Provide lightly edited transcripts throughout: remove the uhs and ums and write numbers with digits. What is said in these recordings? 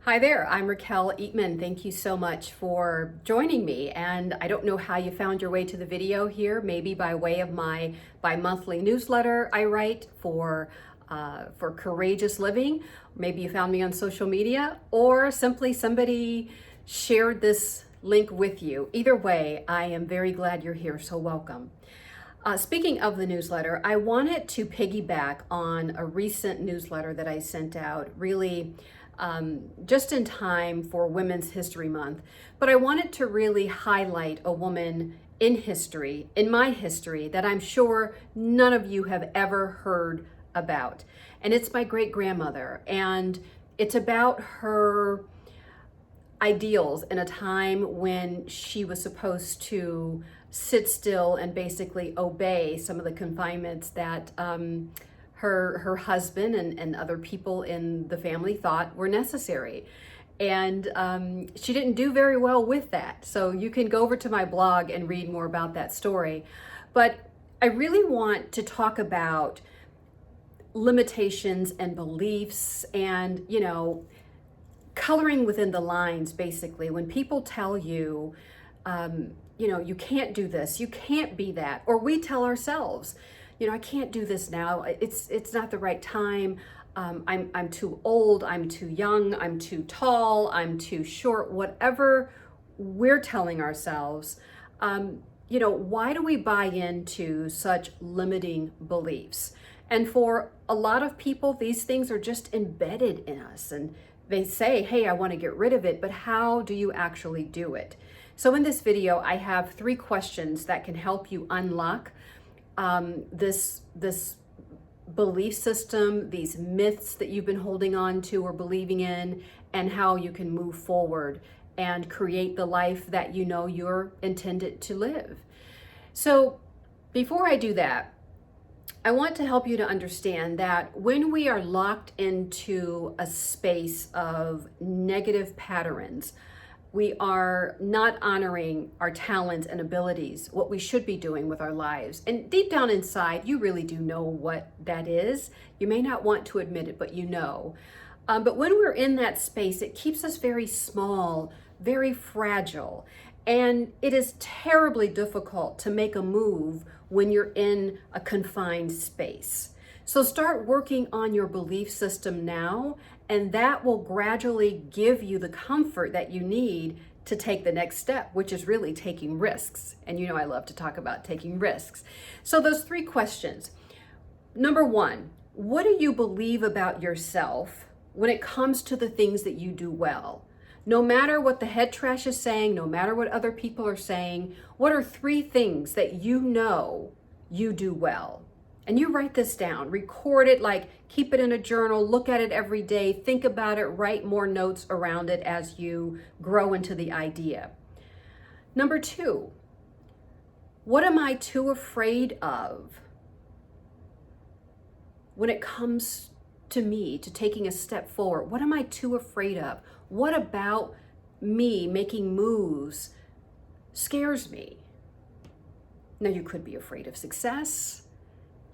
Hi there, I'm Raquel Gannett. Thank you so much for joining me. And I don't know how you found your way to the video here, maybe by way of my bi-monthly newsletter I write for courageous living. Maybe you found me on social media, or simply somebody shared this link with you. Either way, I am very glad you're here, so welcome. Speaking of the newsletter, I wanted to piggyback on a recent newsletter that I sent out, really just in time for Women's History Month. But I wanted to really highlight a woman in history, in my history, that I'm sure none of you have ever heard about. And it's my great-grandmother. And it's about her ideals in a time when she was supposed to sit still and basically obey some of the confinements that her husband and other people in the family thought were necessary. And she didn't do very well with that. So you can go over to my blog and read more about that story. But I really want to talk about limitations and beliefs and, coloring within the lines, basically. When people tell you, you can't do this, you can't be that, or we tell ourselves, I can't do this now. It's not the right time. I'm too old. I'm too young. I'm too tall. I'm too short. Whatever we're telling ourselves, why do we buy into such limiting beliefs? And for a lot of people, these things are just embedded in us, and they say, hey, I want to get rid of it, but how do you actually do it? So in this video, I have 3 questions that can help you unlock this belief system, these myths that you've been holding on to or believing in, and how you can move forward and create the life that you know you're intended to live. So before I do that, I want to help you to understand that when we are locked into a space of negative patterns, we are not honoring our talents and abilities, what we should be doing with our lives. And deep down inside, you really do know what that is. You may not want to admit it, but you know. But when we're in that space, it keeps us very small, very fragile. And it is terribly difficult to make a move when you're in a confined space. So start working on your belief system now, and that will gradually give you the comfort that you need to take the next step, which is really taking risks. And I love to talk about taking risks. So those 3 questions. Number 1, what do you believe about yourself when it comes to the things that you do well? No matter what the head trash is saying, no matter what other people are saying, what are 3 things that you know you do well? And you write this down, record it, keep it in a journal, look at it every day, think about it, write more notes around it as you grow into the idea. Number 2, what am I too afraid of when it comes to me, to taking a step forward? What am I too afraid of? What about me making moves scares me? Now, you could be afraid of success.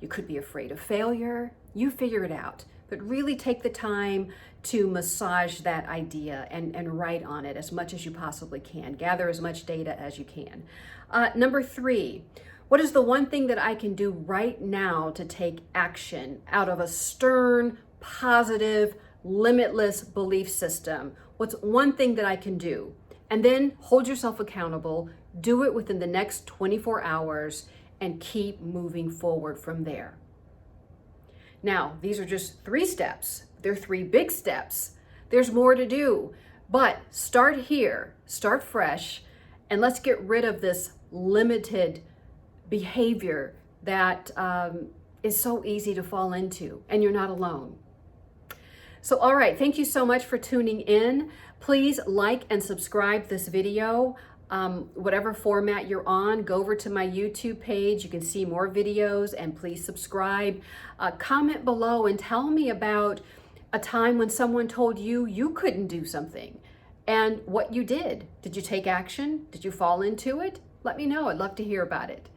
You could be afraid of failure. You figure it out, but really take the time to massage that idea and write on it as much as you possibly can. Gather as much data as you can. Number 3, what is the one thing that I can do right now to take action out of a stern, positive, limitless belief system? What's one thing that I can do? And then hold yourself accountable, do it within the next 24 hours, and keep moving forward from there. Now, these are just 3 steps. They're 3 big steps. There's more to do, but start here, start fresh, and let's get rid of this limited behavior that is so easy to fall into, and you're not alone. So, all right, thank you so much for tuning in. Please like and subscribe this video. Whatever format you're on, go over to my YouTube page. You can see more videos, and please subscribe. Comment below and tell me about a time when someone told you you couldn't do something and what you did. Did you take action? Did you fall into it? Let me know. I'd love to hear about it.